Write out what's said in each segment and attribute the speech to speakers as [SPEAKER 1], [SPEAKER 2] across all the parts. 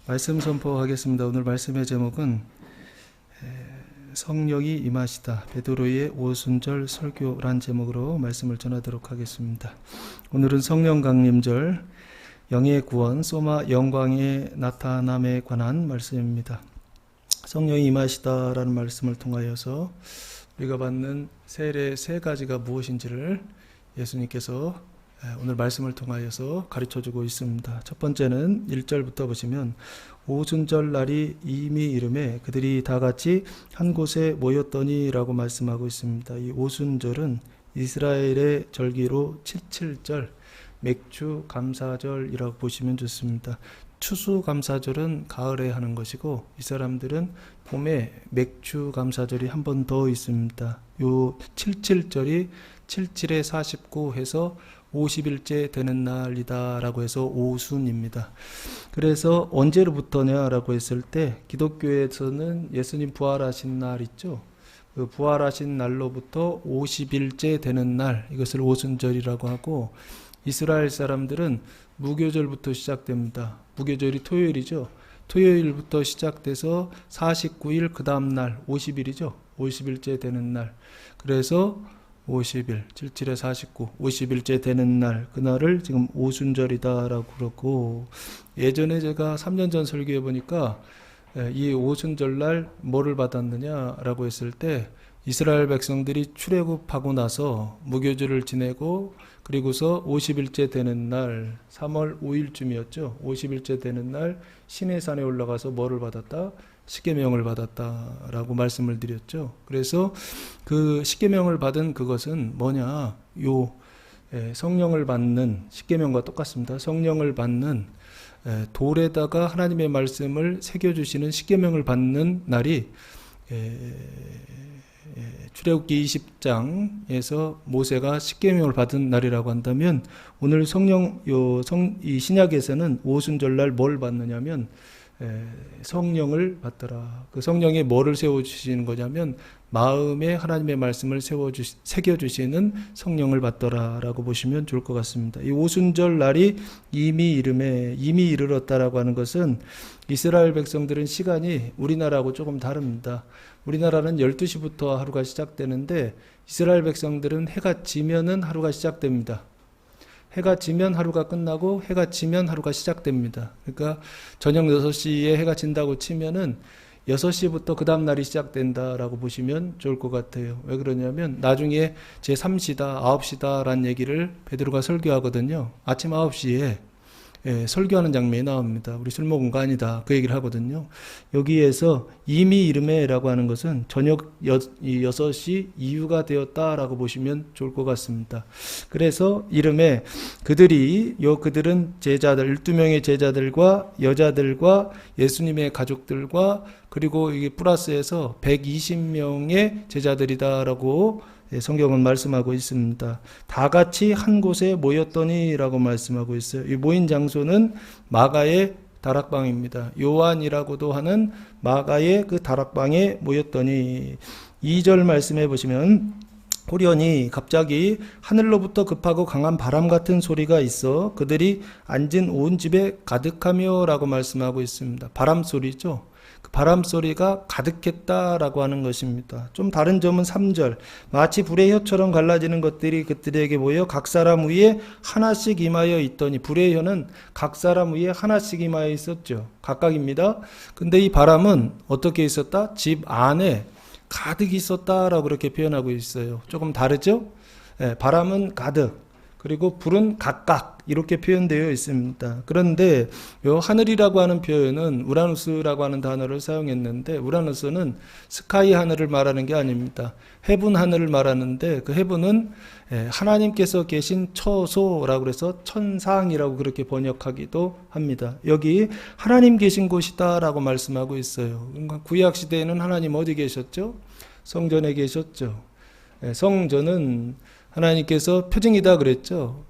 [SPEAKER 1] 말씀 선포하겠습니다. 오늘 말씀의 제목은 성령이 임하시다 베드로의 오순절 설교란 제목으로 말씀을 전하도록 하겠습니다. 오늘은 성령 강림절, 영의 구원, 소마 영광의 나타남에 관한 말씀입니다. 성령이 임하시다라는 말씀을 통하여서 우리가 받는 세례 세 가지가 무엇인지를 예수님께서 오늘 말씀을 통하여서 가르쳐주고 있습니다. 첫 번째는 1절부터 보시면 오순절 날이 이미 이름에 그들이 다 같이 한 곳에 모였더니 라고 말씀하고 있습니다. 이 오순절은 이스라엘의 절기로 칠칠절, 맥주 감사절이라고 보시면 좋습니다. 추수 감사절은 가을에 하는 것이고 이 사람들은 봄에 맥주 감사절이 한 번 더 있습니다. 요 칠칠절이 77에 49 해서 50일째 되는 날이다 라고 해서 오순입니다. 그래서 언제로부터냐 라고 했을 때 기독교에서는 예수님 부활하신 날 있죠. 그 부활하신 날로부터 50일째 되는 날, 이것을 오순절이라고 하고, 이스라엘 사람들은 무교절부터 시작됩니다. 무교절이 토요일이죠. 토요일부터 시작돼서 49일 그 다음 날 50일이죠. 50일째 되는 날. 그래서 50일, 77에 49, 50일째 되는 날, 그날을 지금 오순절이다라고 그러고, 예전에 제가 3년 전 설교해 보니까 이 오순절날 뭐를 받았느냐라고 했을 때 이스라엘 백성들이 출애굽하고 나서 무교절을 지내고 그리고서 50일째 되는 날 3월 5일쯤이었죠. 50일째 되는 날 시내산에 올라가서 뭐를 받았다? 십계명을 받았다라고 말씀을 드렸죠. 그래서 그 십계명을 받은 그것은 뭐냐? 성령을 받는, 십계명과 똑같습니다. 성령을 받는, 돌에다가 하나님의 말씀을 새겨주시는 십계명을 받는 날이 출애굽기 20장에서 모세가 십계명을 받은 날이라고 한다면, 오늘 이 신약에서는 오순절날 뭘 받느냐면 성령을 받더라. 그 성령이 뭐를 세워주시는 거냐면 마음에 하나님의 말씀을 새겨주시는 성령을 받더라 라고 보시면 좋을 것 같습니다. 이 오순절 날이 이미 이르렀다라고 하는 것은 이스라엘 백성들은 시간이 우리나라하고 조금 다릅니다. 우리나라는 12시부터 하루가 시작되는데 이스라엘 백성들은 해가 지면은 하루가 시작됩니다. 해가 지면 하루가 끝나고 해가 지면 하루가 시작됩니다. 그러니까 저녁 6시에 해가 진다고 치면은 6시부터 그 다음 날이 시작된다라고 보시면 좋을 것 같아요. 왜 그러냐면 나중에 제3시다, 9시다 라는 얘기를 베드로가 설교하거든요. 아침 9시에 설교하는 장면이 나옵니다. 우리 술 먹은 거 아니다, 그 얘기를 하거든요. 여기에서 이미 이름에라고 하는 것은 저녁 6시 이후가 되었다라고 보시면 좋을 것 같습니다. 그래서 이름에 그들은 제자들, 12명의 제자들과 여자들과 예수님의 가족들과 그리고 이게 플러스해서 120명의 제자들이다라고 성경은 말씀하고 있습니다. 다 같이 한 곳에 모였더니 라고 말씀하고 있어요. 이 모인 장소는 마가의 다락방입니다. 요한이라고도 하는 마가의 그 다락방에 모였더니, 2절 말씀해 보시면 호련히 갑자기 하늘로부터 급하고 강한 바람 같은 소리가 있어 그들이 앉은 온 집에 가득하며 라고 말씀하고 있습니다. 바람 소리죠. 그 바람 소리가 가득했다라고 하는 것입니다. 좀 다른 점은 3절, 마치 불의 혀처럼 갈라지는 것들이 그들에게 모여 각 사람 위에 하나씩 임하여 있더니, 불의 혀는 각 사람 위에 하나씩 임하여 있었죠. 각각입니다. 근데 이 바람은 어떻게 있었다? 집 안에 가득 있었다라고 그렇게 표현하고 있어요. 조금 다르죠? 바람은 가득, 그리고 불은 각각, 이렇게 표현되어 있습니다. 그런데 요 하늘이라고 하는 표현은 우라누스라고 하는 단어를 사용했는데, 우라누스는 스카이 하늘을 말하는 게 아닙니다. 해분 하늘을 말하는데, 그 해분은 하나님께서 계신 처소라고 해서 천상이라고 그렇게 번역하기도 합니다. 여기 하나님 계신 곳이다라고 말씀하고 있어요. 그러니까 구약 시대에는 하나님 어디 계셨죠? 성전에 계셨죠. 성전은 하나님께서 표징이다 그랬죠.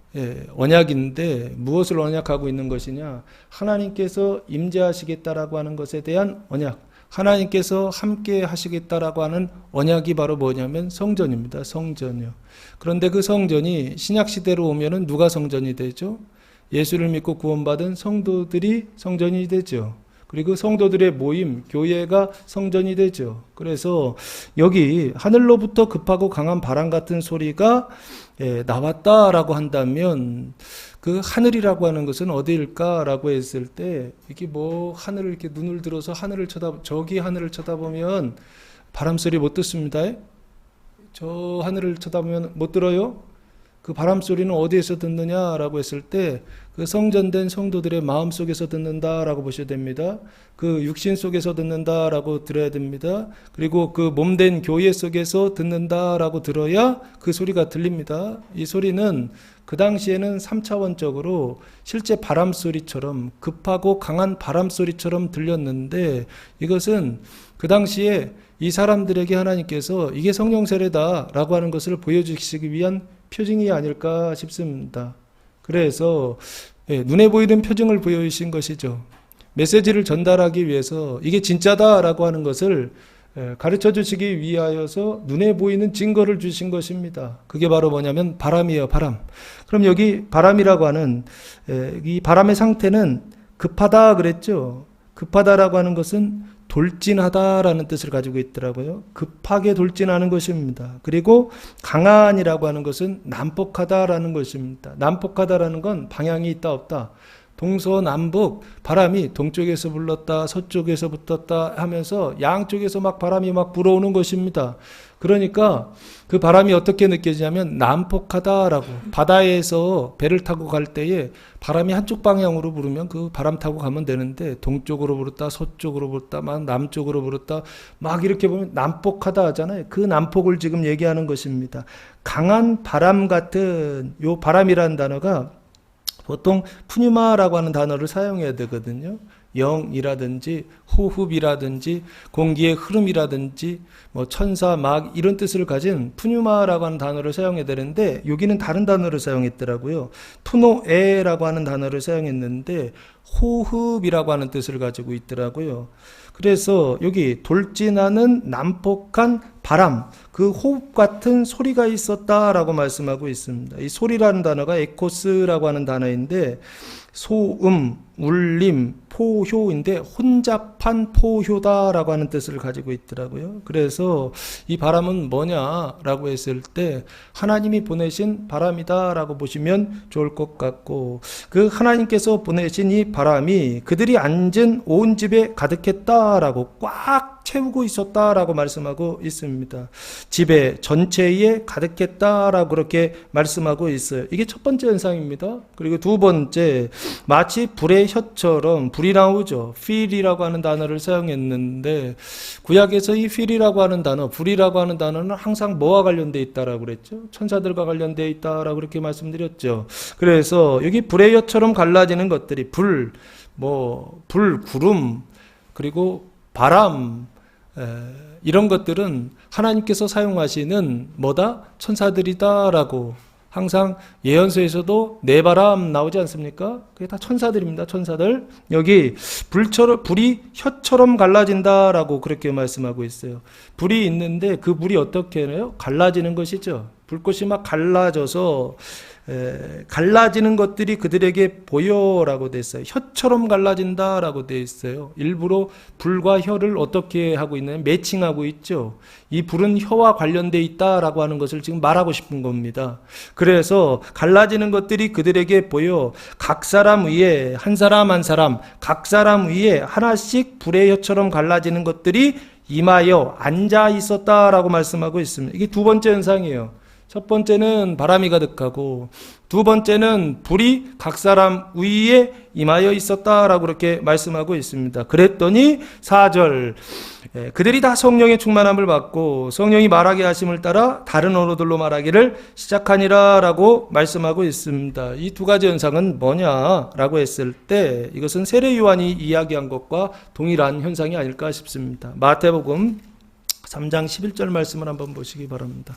[SPEAKER 1] 언약인데 무엇을 언약하고 있는 것이냐? 하나님께서 임재하시겠다라고 하는 것에 대한 언약, 하나님께서 함께 하시겠다라고 하는 언약이 바로 뭐냐면 성전입니다. 성전이요. 그런데 그 성전이 신약 시대로 오면은 누가 성전이 되죠? 예수를 믿고 구원받은 성도들이 성전이 되죠. 그리고 성도들의 모임, 교회가 성전이 되죠. 그래서 여기 하늘로부터 급하고 강한 바람 같은 소리가 나왔다라고 한다면 그 하늘이라고 하는 것은 어디일까라고 했을 때 이게 뭐 하늘을 이렇게 눈을 들어서 저기 하늘을 쳐다보면 바람 소리 못 듣습니다. 저 하늘을 쳐다보면 못 들어요? 그 바람 소리는 어디에서 듣느냐라고 했을 때 그 성전된 성도들의 마음 속에서 듣는다라고 보셔야 됩니다. 그 육신 속에서 듣는다라고 들어야 됩니다. 그리고 그 몸된 교회 속에서 듣는다라고 들어야 그 소리가 들립니다. 이 소리는 그 당시에는 3차원적으로 실제 바람 소리처럼 급하고 강한 바람 소리처럼 들렸는데 이것은 그 당시에 이 사람들에게 하나님께서 이게 성령 세례다라고 하는 것을 보여주시기 위한 표징이 아닐까 싶습니다. 그래서 눈에 보이는 표징을 보여주신 것이죠. 메시지를 전달하기 위해서 이게 진짜다라고 하는 것을 가르쳐 주시기 위하여서 눈에 보이는 증거를 주신 것입니다. 그게 바로 뭐냐면 바람이에요. 바람. 그럼 여기 바람이라고 하는 이 바람의 상태는 급하다 그랬죠. 급하다라고 하는 것은 돌진하다라는 뜻을 가지고 있더라고요. 급하게 돌진하는 것입니다. 그리고 강한이라고 하는 것은 난폭하다라는 것입니다. 난폭하다라는 건 방향이 있다 없다. 동서남북 바람이 동쪽에서 불렀다 서쪽에서 붙었다 하면서 양쪽에서 막 바람이 막 불어오는 것입니다. 그러니까 그 바람이 어떻게 느껴지냐면 난폭하다라고, 바다에서 배를 타고 갈 때에 바람이 한쪽 방향으로 부르면 그 바람 타고 가면 되는데 동쪽으로 불었다 서쪽으로 불었다 막 남쪽으로 불었다 막 이렇게 보면 난폭하다 하잖아요. 그 난폭을 지금 얘기하는 것입니다. 강한 바람 같은 요 바람이라는 단어가 보통 푸뉴마라고 하는 단어를 사용해야 되거든요. 영이라든지 호흡이라든지 공기의 흐름이라든지 뭐 천사 막 이런 뜻을 가진 푸뉴마라고 하는 단어를 사용해야 되는데 여기는 다른 단어를 사용했더라고요. 푸노에라고 하는 단어를 사용했는데 호흡이라고 하는 뜻을 가지고 있더라고요. 그래서 여기 돌진하는 난폭한 바람, 그 호흡 같은 소리가 있었다라고 말씀하고 있습니다. 이 소리라는 단어가 에코스라고 하는 단어인데 소음, 울림, 포효인데 혼잡한 포효다라고 하는 뜻을 가지고 있더라고요. 그래서 이 바람은 뭐냐라고 했을 때 하나님이 보내신 바람이다라고 보시면 좋을 것 같고, 그 하나님께서 보내신 이 바람이 그들이 앉은 온 집에 가득했다라고 꽉 채우고 있었다라고 말씀하고 있습니다. 집에 전체에 가득했다라고 그렇게 말씀하고 있어요. 이게 첫 번째 현상입니다. 그리고 두 번째, 마치 불의 혀처럼 불이 나오죠. feel이라고 하는 단어를 사용했는데 구약에서 이 feel이라고 하는 단어, 불이라고 하는 단어는 항상 뭐와 관련되어 있다라고 그랬죠? 천사들과 관련되어 있다라고 그렇게 말씀드렸죠. 그래서 여기 불의 혀처럼 갈라지는 것들이 불, 구름, 그리고 바람, 이런 것들은 하나님께서 사용하시는 뭐다? 천사들이다라고 항상 예언서에서도 네바람 나오지 않습니까? 그게 다 천사들입니다. 천사들. 여기 불이 혀처럼 갈라진다라고 그렇게 말씀하고 있어요. 불이 있는데 그 불이 어떻게 해요? 갈라지는 것이죠. 불꽃이 막 갈라져서 갈라지는 것들이 그들에게 보여라고 돼 있어요. 혀처럼 갈라진다라고 돼 있어요. 일부러 불과 혀를 어떻게 하고 있냐면 매칭하고 있죠. 이 불은 혀와 관련돼 있다라고 하는 것을 지금 말하고 싶은 겁니다. 그래서 갈라지는 것들이 그들에게 보여 각 사람 위에 한 사람 한 사람 각 사람 위에 하나씩 불의 혀처럼 갈라지는 것들이 임하여 앉아 있었다라고 말씀하고 있습니다. 이게 두 번째 현상이에요. 첫 번째는 바람이 가득하고 두 번째는 불이 각 사람 위에 임하여 있었다라고 그렇게 말씀하고 있습니다. 그랬더니 4절, 그들이 다 성령의 충만함을 받고 성령이 말하게 하심을 따라 다른 언어들로 말하기를 시작하니라 라고 말씀하고 있습니다. 이 두 가지 현상은 뭐냐라고 했을 때 이것은 세례 요한이 이야기한 것과 동일한 현상이 아닐까 싶습니다. 마태복음 3장 11절 말씀을 한번 보시기 바랍니다.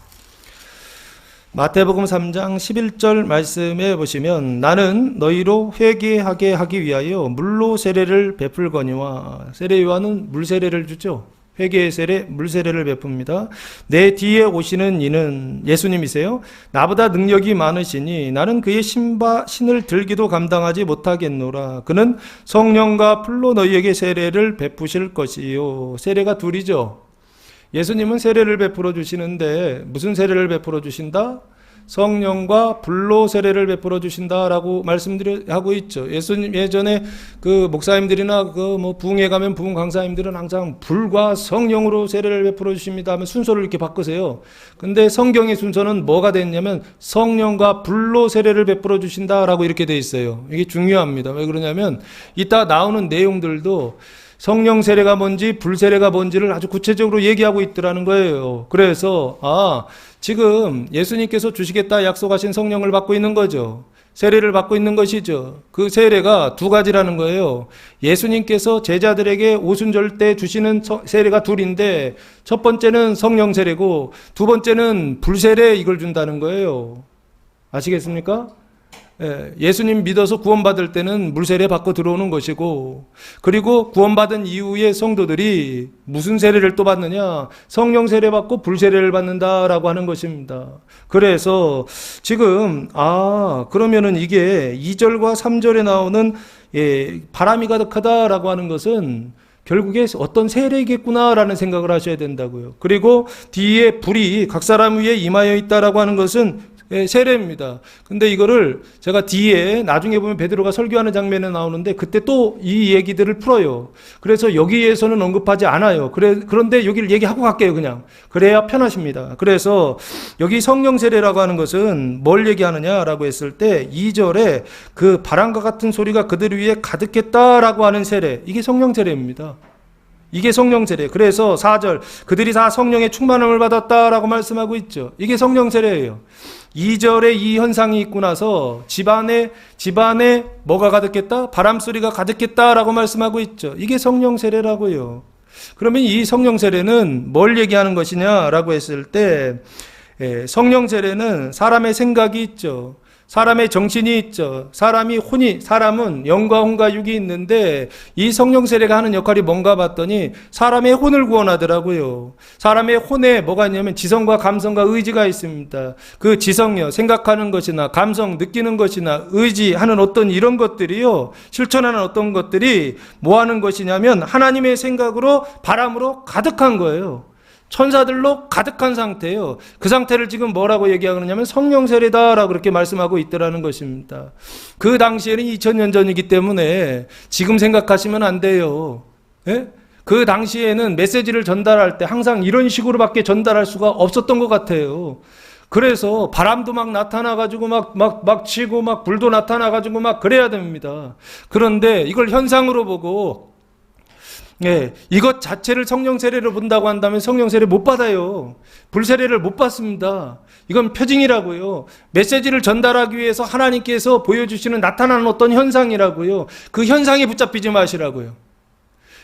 [SPEAKER 1] 마태복음 3장 11절 말씀에 보시면 나는 너희로 회개하게 하기 위하여 물로 세례를 베풀거니와, 세례 요한은 물 세례를 주죠. 회개의 세례, 물세례를 베풉니다. 내 뒤에 오시는 이는 예수님이세요. 나보다 능력이 많으시니 나는 그의 신을 들기도 감당하지 못하겠노라. 그는 성령과 불로 너희에게 세례를 베푸실 것이요. 세례가 둘이죠. 예수님은 세례를 베풀어 주시는데 무슨 세례를 베풀어 주신다? 성령과 불로 세례를 베풀어 주신다라고 하고 있죠. 예수님 예전에 그 목사님들이나 그 뭐 부흥회 가면 부흥 강사님들은 항상 불과 성령으로 세례를 베풀어 주십니다 하면 순서를 이렇게 바꾸세요. 근데 성경의 순서는 뭐가 됐냐면 성령과 불로 세례를 베풀어 주신다라고 이렇게 돼 있어요. 이게 중요합니다. 왜 그러냐면 이따 나오는 내용들도 성령 세례가 뭔지 불 세례가 뭔지를 아주 구체적으로 얘기하고 있더라는 거예요. 그래서 지금 예수님께서 주시겠다 약속하신 성령을 받고 있는 거죠. 세례를 받고 있는 것이죠. 그 세례가 두 가지라는 거예요. 예수님께서 제자들에게 오순절 때 주시는 세례가 둘인데 첫 번째는 성령 세례고 두 번째는 불 세례 이걸 준다는 거예요. 아시겠습니까? 예수님 믿어서 구원받을 때는 물세례 받고 들어오는 것이고, 그리고 구원받은 이후에 성도들이 무슨 세례를 또 받느냐? 성령 세례 받고 불세례를 받는다라고 하는 것입니다. 그래서 지금 그러면은 이게 2절과 3절에 나오는 바람이 가득하다라고 하는 것은 결국에 어떤 세례겠구나라는 생각을 하셔야 된다고요. 그리고 뒤에 불이 각 사람 위에 임하여 있다라고 하는 것은 세례입니다. 근데 이거를 제가 뒤에 나중에 보면 베드로가 설교하는 장면에 나오는데 그때 또 이 얘기들을 풀어요. 그래서 여기에서는 언급하지 않아요. 그런데 여기를 얘기하고 갈게요, 그냥. 그래야 편하십니다. 그래서 여기 성령 세례라고 하는 것은 뭘 얘기하느냐라고 했을 때 2절에 그 바람과 같은 소리가 그들 위에 가득했다라고 하는 세례. 이게 성령 세례입니다. 이게 성령 세례. 그래서 4절 그들이 다 성령의 충만함을 받았다라고 말씀하고 있죠. 이게 성령 세례예요. 2절에 이 현상이 있고 나서 집안에 뭐가 가득했다? 바람소리가 가득했다라고 말씀하고 있죠. 이게 성령 세례라고요. 그러면 이 성령 세례는 뭘 얘기하는 것이냐라고 했을 때 성령 세례는 사람의 생각이 있죠. 사람의 정신이 있죠. 사람은 영과 혼과 육이 있는데 이 성령 세례가 하는 역할이 뭔가 봤더니 사람의 혼을 구원하더라고요. 사람의 혼에 뭐가 있냐면 지성과 감성과 의지가 있습니다. 그 지성요, 생각하는 것이나 감성, 느끼는 것이나 의지하는 어떤 이런 것들이요, 실천하는 어떤 것들이 뭐 하는 것이냐면 하나님의 생각으로 바람으로 가득한 거예요. 천사들로 가득한 상태예요. 그 상태를 지금 뭐라고 얘기하느냐면 성령 세례다라고 그렇게 말씀하고 있더라는 것입니다. 그 당시에는 2000년 전이기 때문에 지금 생각하시면 안 돼요. 그 당시에는 메시지를 전달할 때 항상 이런 식으로밖에 전달할 수가 없었던 것 같아요. 그래서 바람도 막 나타나가지고 막 치고 막 불도 나타나가지고 막 그래야 됩니다. 그런데 이걸 현상으로 보고 이것 자체를 성령 세례로 본다고 한다면 성령 세례 못 받아요. 불 세례를 못 받습니다. 이건 표징이라고요. 메시지를 전달하기 위해서 하나님께서 보여주시는 나타나는 어떤 현상이라고요. 그 현상에 붙잡히지 마시라고요.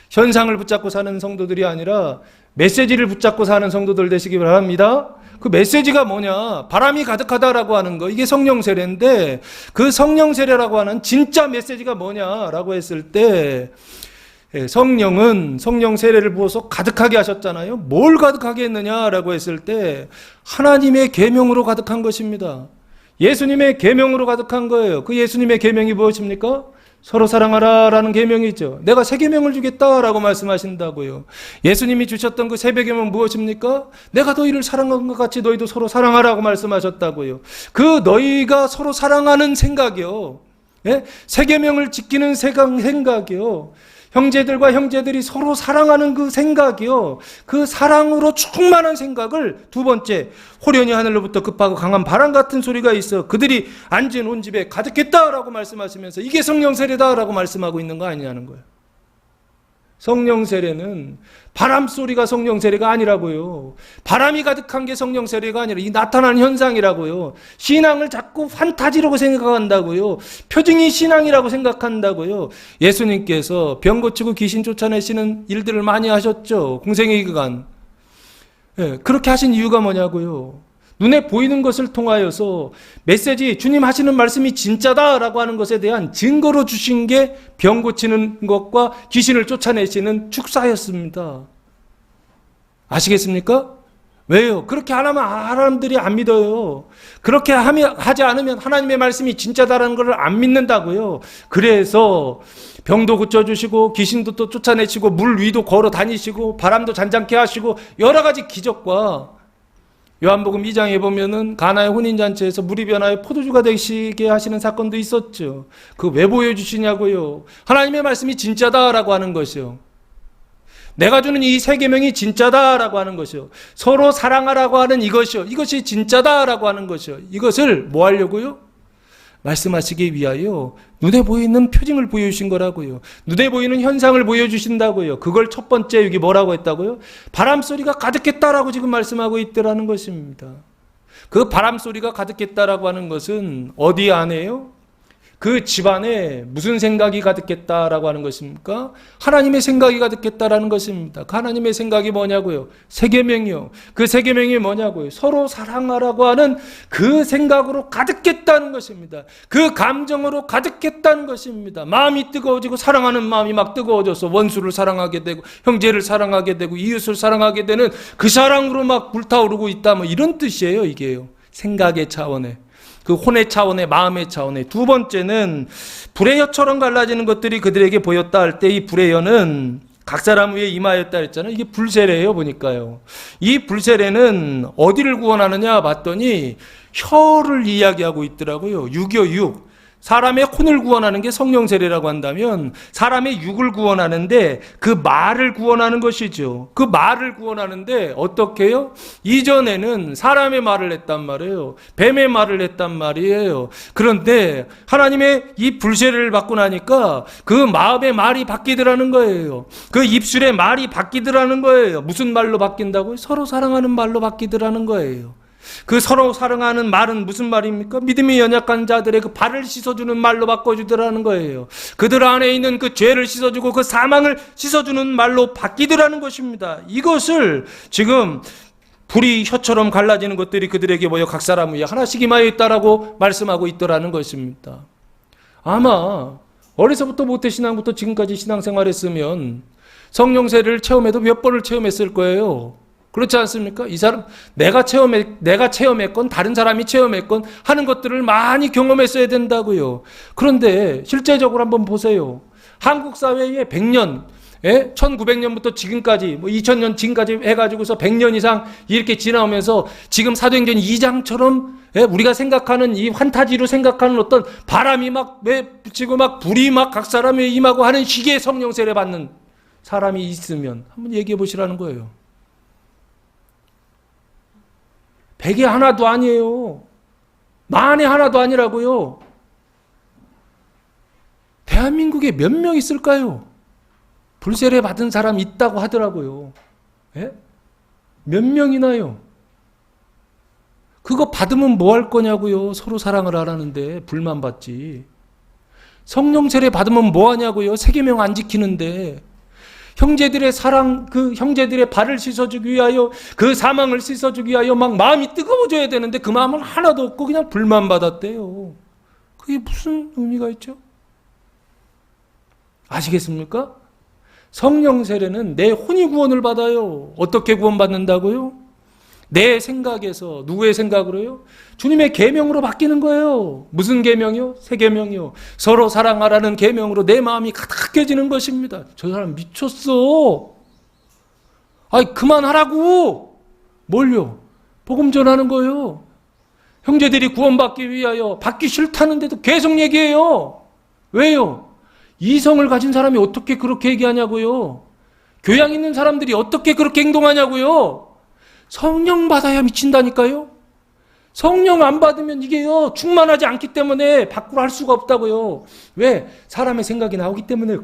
[SPEAKER 1] 현상을 붙잡고 사는 성도들이 아니라 메시지를 붙잡고 사는 성도들 되시기 바랍니다. 그 메시지가 뭐냐? 바람이 가득하다라고 하는 거. 이게 성령 세례인데 그 성령 세례라고 하는 진짜 메시지가 뭐냐라고 했을 때 성령은 성령 세례를 부어서 가득하게 하셨잖아요. 뭘 가득하게 했느냐라고 했을 때 하나님의 계명으로 가득한 것입니다. 예수님의 계명으로 가득한 거예요. 그 예수님의 계명이 무엇입니까? 서로 사랑하라라는 계명이죠. 내가 새 계명을 주겠다라고 말씀하신다고요. 예수님이 주셨던 그 새 계명은 무엇입니까? 내가 너희를 사랑한 것 같이 너희도 서로 사랑하라고 말씀하셨다고요. 그 너희가 서로 사랑하는 생각이요. 새 계명을 지키는 생각이요. 형제들과 형제들이 서로 사랑하는 그 생각이요. 그 사랑으로 충만한 생각을 두 번째, 호련히 하늘로부터 급하고 강한 바람 같은 소리가 있어 그들이 앉은 온 집에 가득했다라고 말씀하시면서 이게 성령 세례다라고 말씀하고 있는 거 아니냐는 거예요. 성령 세례는 바람 소리가 성령 세례가 아니라고요. 바람이 가득한 게 성령 세례가 아니라 이 나타나는 현상이라고요. 신앙을 자꾸 판타지라고 생각한다고요. 표징이 신앙이라고 생각한다고요. 예수님께서 병 고치고 귀신 쫓아내시는 일들을 많이 하셨죠. 공생의 기간. 그렇게 하신 이유가 뭐냐고요. 눈에 보이는 것을 통하여서 메시지, 주님 하시는 말씀이 진짜다라고 하는 것에 대한 증거로 주신 게 병 고치는 것과 귀신을 쫓아내시는 축사였습니다. 아시겠습니까? 왜요? 그렇게 안 하면 사람들이 안 믿어요. 그렇게 하지 않으면 하나님의 말씀이 진짜다라는 것을 안 믿는다고요. 그래서 병도 고쳐주시고 귀신도 또 쫓아내시고 물 위도 걸어 다니시고 바람도 잔잔케 하시고 여러 가지 기적과 요한복음 2장에 보면은 가나의 혼인잔치에서 물이 변하여 포도주가 되시게 하시는 사건도 있었죠. 그거 왜 보여주시냐고요. 하나님의 말씀이 진짜다라고 하는 것이요. 내가 주는 이 세 계명이 진짜다라고 하는 것이요. 서로 사랑하라고 하는 이것이요. 이것이 진짜다라고 하는 것이요. 이것을 뭐 하려고요? 말씀하시기 위하여 눈에 보이는 표징을 보여주신 거라고요. 눈에 보이는 현상을 보여주신다고요. 그걸 첫 번째 여기 뭐라고 했다고요? 바람소리가 가득했다라고 지금 말씀하고 있더라는 것입니다. 그 바람소리가 가득했다라고 하는 것은 어디 안에요? 그 집안에 무슨 생각이 가득했다라고 하는 것입니까? 하나님의 생각이 가득했다라는 것입니다. 그 하나님의 생각이 뭐냐고요? 세 계명이요. 그 세 계명이 뭐냐고요? 서로 사랑하라고 하는 그 생각으로 가득했다는 것입니다. 그 감정으로 가득했다는 것입니다. 마음이 뜨거워지고 사랑하는 마음이 막 뜨거워져서 원수를 사랑하게 되고 형제를 사랑하게 되고 이웃을 사랑하게 되는 그 사랑으로 막 불타오르고 있다. 뭐 이런 뜻이에요, 이게요. 생각의 차원에. 그 혼의 차원의 마음의 차원의. 두 번째는 불의 혀처럼 갈라지는 것들이 그들에게 보였다 할 때 이 불의 혀는 각 사람 위에 임하였다 했잖아요. 이게 불세례예요, 보니까요. 이 불세례는 어디를 구원하느냐 봤더니 혀를 이야기하고 있더라고요. 육이요, 육. 사람의 혼을 구원하는 게 성령 세례라고 한다면 사람의 육을 구원하는데 그 말을 구원하는 것이죠. 그 말을 구원하는데 어떻게 해요? 이전에는 사람의 말을 했단 말이에요. 뱀의 말을 했단 말이에요. 그런데 하나님의 이 불세례를 받고 나니까 그 마음의 말이 바뀌더라는 거예요. 그 입술의 말이 바뀌더라는 거예요. 무슨 말로 바뀐다고요? 서로 사랑하는 말로 바뀌더라는 거예요. 그 서로 사랑하는 말은 무슨 말입니까? 믿음이 연약한 자들의 그 발을 씻어주는 말로 바꿔주더라는 거예요. 그들 안에 있는 그 죄를 씻어주고 그 사망을 씻어주는 말로 바뀌더라는 것입니다. 이것을 지금 불이 혀처럼 갈라지는 것들이 그들에게 모여 각 사람 위에 하나씩 임하여 있다라고 말씀하고 있더라는 것입니다. 아마 어려서부터 모태신앙부터 지금까지 신앙생활했으면 성령 세례를 체험해도 몇 번을 체험했을 거예요. 그렇지 않습니까? 이 사람, 내가 체험했건, 다른 사람이 체험했건 하는 것들을 많이 경험했어야 된다고요. 그런데 실제적으로 한번 보세요. 한국 사회에 100년, 1900년부터 지금까지, 2000년 지금까지 해가지고서 100년 이상 이렇게 지나오면서 지금 사도행전 2장처럼 우리가 생각하는 이 환타지로 생각하는 어떤 바람이 막 붙이고 막 불이 막 각 사람에 임하고 하는 시기에 성령 세례 받는 사람이 있으면 한번 얘기해 보시라는 거예요. 100에 하나도 아니에요. 만에 하나도 아니라고요. 대한민국에 몇 명 있을까요? 불세례 받은 사람 있다고 하더라고요. 예? 몇 명이나요? 그거 받으면 뭐 할 거냐고요. 서로 사랑을 하라는데 불만 받지. 성령 세례 받으면 뭐 하냐고요. 세계명 안 지키는데. 형제들의 사랑, 그 형제들의 발을 씻어주기 위하여, 그 사망을 씻어주기 위하여 막 마음이 뜨거워져야 되는데 그 마음은 하나도 없고 그냥 불만 받았대요. 그게 무슨 의미가 있죠? 아시겠습니까? 성령 세례는 내 혼이 구원을 받아요. 어떻게 구원받는다고요? 내 생각에서, 누구의 생각으로요? 주님의 계명으로 바뀌는 거예요. 무슨 계명이요? 세 계명이요. 서로 사랑하라는 계명으로 내 마음이 가득해지는 것입니다. 저 사람 미쳤어. 아이, 그만하라고. 뭘요? 복음 전하는 거예요. 형제들이 구원받기 위하여 받기 싫다는데도 계속 얘기해요. 왜요? 이성을 가진 사람이 어떻게 그렇게 얘기하냐고요. 교양 있는 사람들이 어떻게 그렇게 행동하냐고요. 성령 받아야 미친다니까요. 성령 안 받으면 이게요 충만하지 않기 때문에 밖으로 할 수가 없다고요. 왜? 사람의 생각이 나오기 때문에.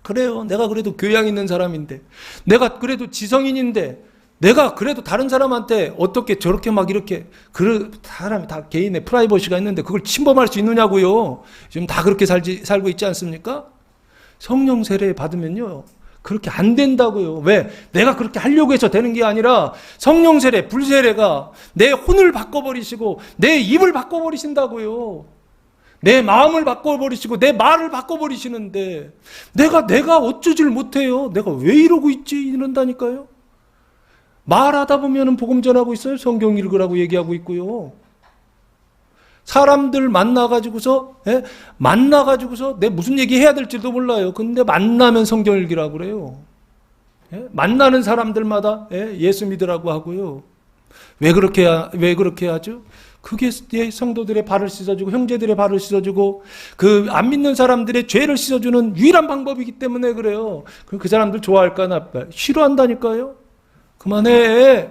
[SPEAKER 1] 그래요. 내가 그래도 교양 있는 사람인데, 내가 그래도 지성인인데, 내가 그래도 다른 사람한테 어떻게 저렇게 막 이렇게, 사람이 다 개인의 프라이버시가 있는데 그걸 침범할 수 있느냐고요. 지금 다 그렇게 살고 있지 않습니까? 성령 세례 받으면요 그렇게 안 된다고요. 왜? 내가 그렇게 하려고 해서 되는 게 아니라 성령 세례, 불세례가 내 혼을 바꿔버리시고 내 입을 바꿔버리신다고요. 내 마음을 바꿔버리시고 내 말을 바꿔버리시는데 내가 어쩌질 못해요. 내가 왜 이러고 있지? 이런다니까요. 말하다 보면은 복음 전하고 있어요. 성경 읽으라고 얘기하고 있고요. 사람들 만나가지고서, 예? 만나가지고서 내 무슨 얘기 해야 될지도 몰라요. 근데 만나면 성경 읽으라고 그래요. 예? 만나는 사람들마다 예수 믿으라고 하고요. 왜 그렇게 하죠? 그게 성도들의 발을 씻어주고 형제들의 발을 씻어주고 그 안 믿는 사람들의 죄를 씻어주는 유일한 방법이기 때문에 그래요. 그 사람들 좋아할까 나쁠까? 싫어한다니까요. 그만해.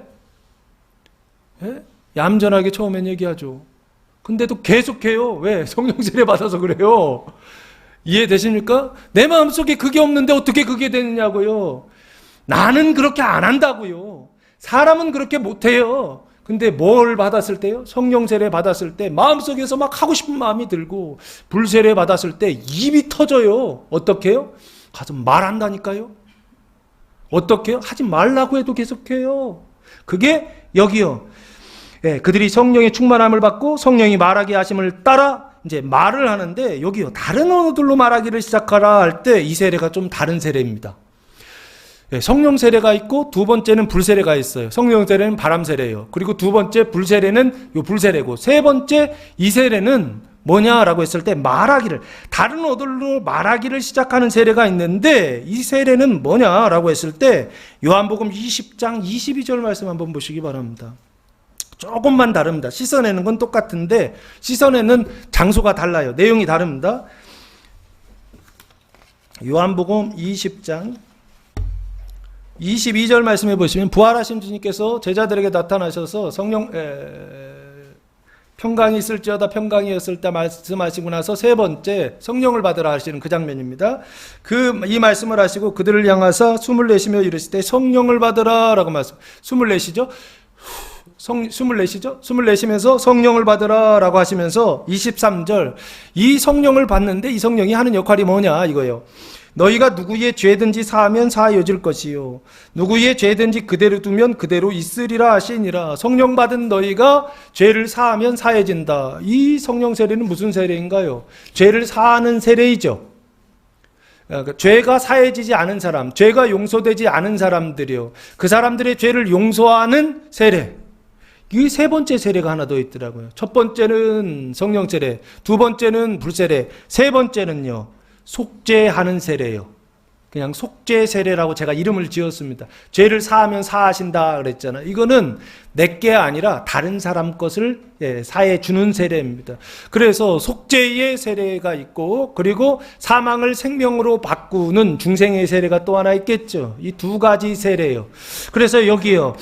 [SPEAKER 1] 예? 얌전하게 처음엔 얘기하죠. 근데도 계속해요. 왜? 성령 세례 받아서 그래요. 이해되십니까? 내 마음속에 그게 없는데 어떻게 그게 되느냐고요. 나는 그렇게 안 한다고요. 사람은 그렇게 못해요. 근데 뭘 받았을 때요? 성령 세례 받았을 때 마음속에서 막 하고 싶은 마음이 들고 불 세례 받았을 때 입이 터져요. 어떻게 해요? 가서 말한다니까요. 어떻게 해요? 하지 말라고 해도 계속해요. 그게 여기요. 예, 그들이 성령의 충만함을 받고 성령이 말하게 하심을 따라 이제 말을 하는데 여기요. 다른 언어들로 말하기를 시작하라 할 때 이 세례가 좀 다른 세례입니다. 예, 성령 세례가 있고 두 번째는 불 세례가 있어요. 성령 세례는 바람 세례예요. 그리고 두 번째 불 세례는 요 불 세례고 세 번째 이 세례는 뭐냐라고 했을 때 말하기를 다른 언어로 말하기를 시작하는 세례가 있는데 이 세례는 뭐냐라고 했을 때 요한복음 20장 22절 말씀 한번 보시기 바랍니다. 조금만 다릅니다. 씻어내는 건 똑같은데 씻어내는 장소가 달라요. 내용이 다릅니다. 요한복음 20장 22절 말씀해 보시면 부활하신 주님께서 제자들에게 나타나셔서 성령 평강이 있을지어다 평강이었을 때 말씀하시고 나서 세 번째 성령을 받으라 하시는 그 장면입니다. 이 말씀을 하시고 그들을 향하사 숨을 내쉬며 이르실 때 성령을 받으라 라고 말씀. 숨을 내쉬죠. 숨을 내쉬면서 성령을 받으라 라고 하시면서 23절 이 성령을 받는데 이 성령이 하는 역할이 뭐냐 이거예요. 너희가 누구의 죄든지 사하면 사하여질 것이요 누구의 죄든지 그대로 두면 그대로 있으리라 하시니라. 성령 받은 너희가 죄를 사하면 사해진다. 이 성령 세례는 무슨 세례인가요? 죄를 사하는 세례이죠. 그러니까 죄가 사해지지 않은 사람, 죄가 용서되지 않은 사람들이요 그 사람들의 죄를 용서하는 세례. 이 세 번째 세례가 하나 더 있더라고요. 첫 번째는 성령 세례, 두 번째는 불 세례, 세 번째는요 속죄하는 세례예요. 그냥 속죄 세례라고 제가 이름을 지었습니다. 죄를 사하면 사하신다 그랬잖아요. 이거는 내게 아니라 다른 사람 것을 사해 주는 세례입니다. 그래서 속죄의 세례가 있고 그리고 사망을 생명으로 바꾸는 중생의 세례가 또 하나 있겠죠. 이 두 가지 세례예요. 그래서 여기요.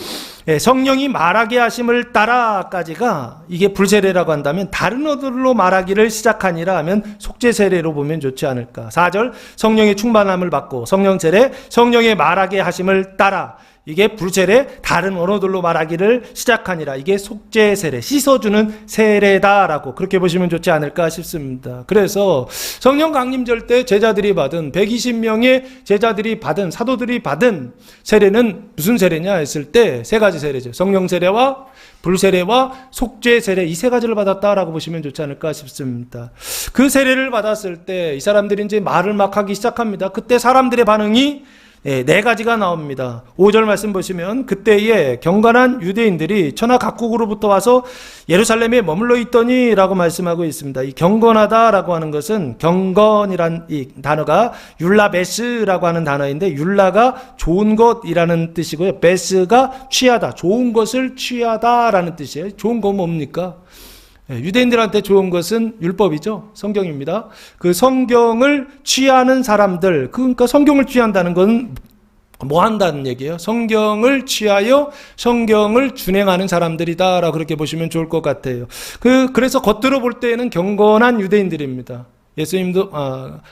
[SPEAKER 1] 성령이 말하게 하심을 따라까지가 이게 불세례라고 한다면 다른 언어로 말하기를 시작하니라 하면 속죄세례로 보면 좋지 않을까. 4절 성령의 충만함을 받고 성령세례 성령의 말하게 하심을 따라 이게 불세례 다른 언어들로 말하기를 시작하니라. 이게 속죄세례 씻어주는 세례다라고 그렇게 보시면 좋지 않을까 싶습니다. 그래서 성령 강림절 때 제자들이 받은 120명의 제자들이 받은 사도들이 받은 세례는 무슨 세례냐 했을 때 세 가지 세례죠. 성령 세례와 불세례와 속죄세례 이 세 가지를 받았다라고 보시면 좋지 않을까 싶습니다. 그 세례를 받았을 때 이 사람들이 이제 말을 막 하기 시작합니다. 그때 사람들의 반응이 네 가지가 나옵니다. 5절 말씀 보시면 그때에 경건한 유대인들이 천하 각국으로부터 와서 예루살렘에 머물러 있더니 라고 말씀하고 있습니다. 이 경건하다라고 하는 것은 경건이란 이 단어가 율라베스라고 하는 단어인데 율라가 좋은 것이라는 뜻이고요. 베스가 취하다, 좋은 것을 취하다라는 뜻이에요. 좋은 거 뭡니까? 유대인들한테 좋은 것은 율법이죠. 성경입니다. 그 성경을 취하는 사람들, 그러니까 성경을 취한다는 건 뭐 한다는 얘기예요? 성경을 취하여 성경을 준행하는 사람들이다라고 그렇게 보시면 좋을 것 같아요. 그래서 겉으로 볼 때에는 경건한 유대인들입니다. 예수님도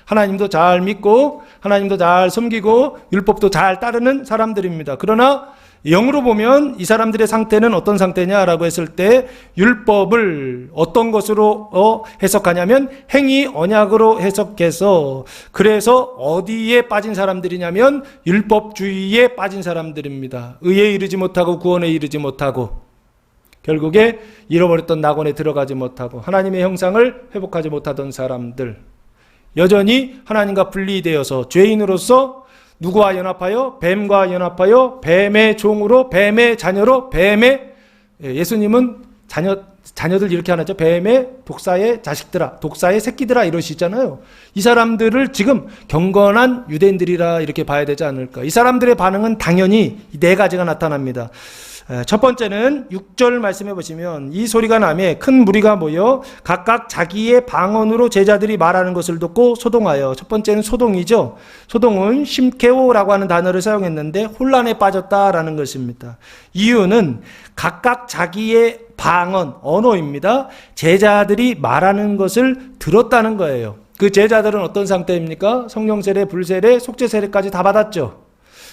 [SPEAKER 1] 하나님도 잘 믿고 하나님도 잘 섬기고 율법도 잘 따르는 사람들입니다. 그러나 영으로 보면 이 사람들의 상태는 어떤 상태냐라고 했을 때 율법을 어떤 것으로 해석하냐면 행위 언약으로 해석해서 그래서 어디에 빠진 사람들이냐면 율법주의에 빠진 사람들입니다. 의에 이르지 못하고 구원에 이르지 못하고 결국에 잃어버렸던 낙원에 들어가지 못하고 하나님의 형상을 회복하지 못하던 사람들, 여전히 하나님과 분리되어서 죄인으로서 누구와 연합하여? 뱀과 연합하여 뱀의 종으로, 뱀의 자녀로, 뱀의, 예수님은 자녀들 이렇게 하나죠. 뱀의 독사의 자식들아, 독사의 새끼들아 이러시잖아요. 이 사람들을 지금 경건한 유대인들이라 이렇게 봐야 되지 않을까. 이 사람들의 반응은 당연히 네 가지가 나타납니다. 첫 번째는 6절 말씀해 보시면 이 소리가 나매 큰 무리가 모여 각각 자기의 방언으로 제자들이 말하는 것을 듣고 소동하여. 첫 번째는 소동이죠. 소동은 심케오라고 하는 단어를 사용했는데 혼란에 빠졌다라는 것입니다. 이유는 각각 자기의 방언, 언어입니다. 제자들이 말하는 것을 들었다는 거예요. 그 제자들은 어떤 상태입니까? 성령 세례, 불세례, 속죄 세례까지 다 받았죠.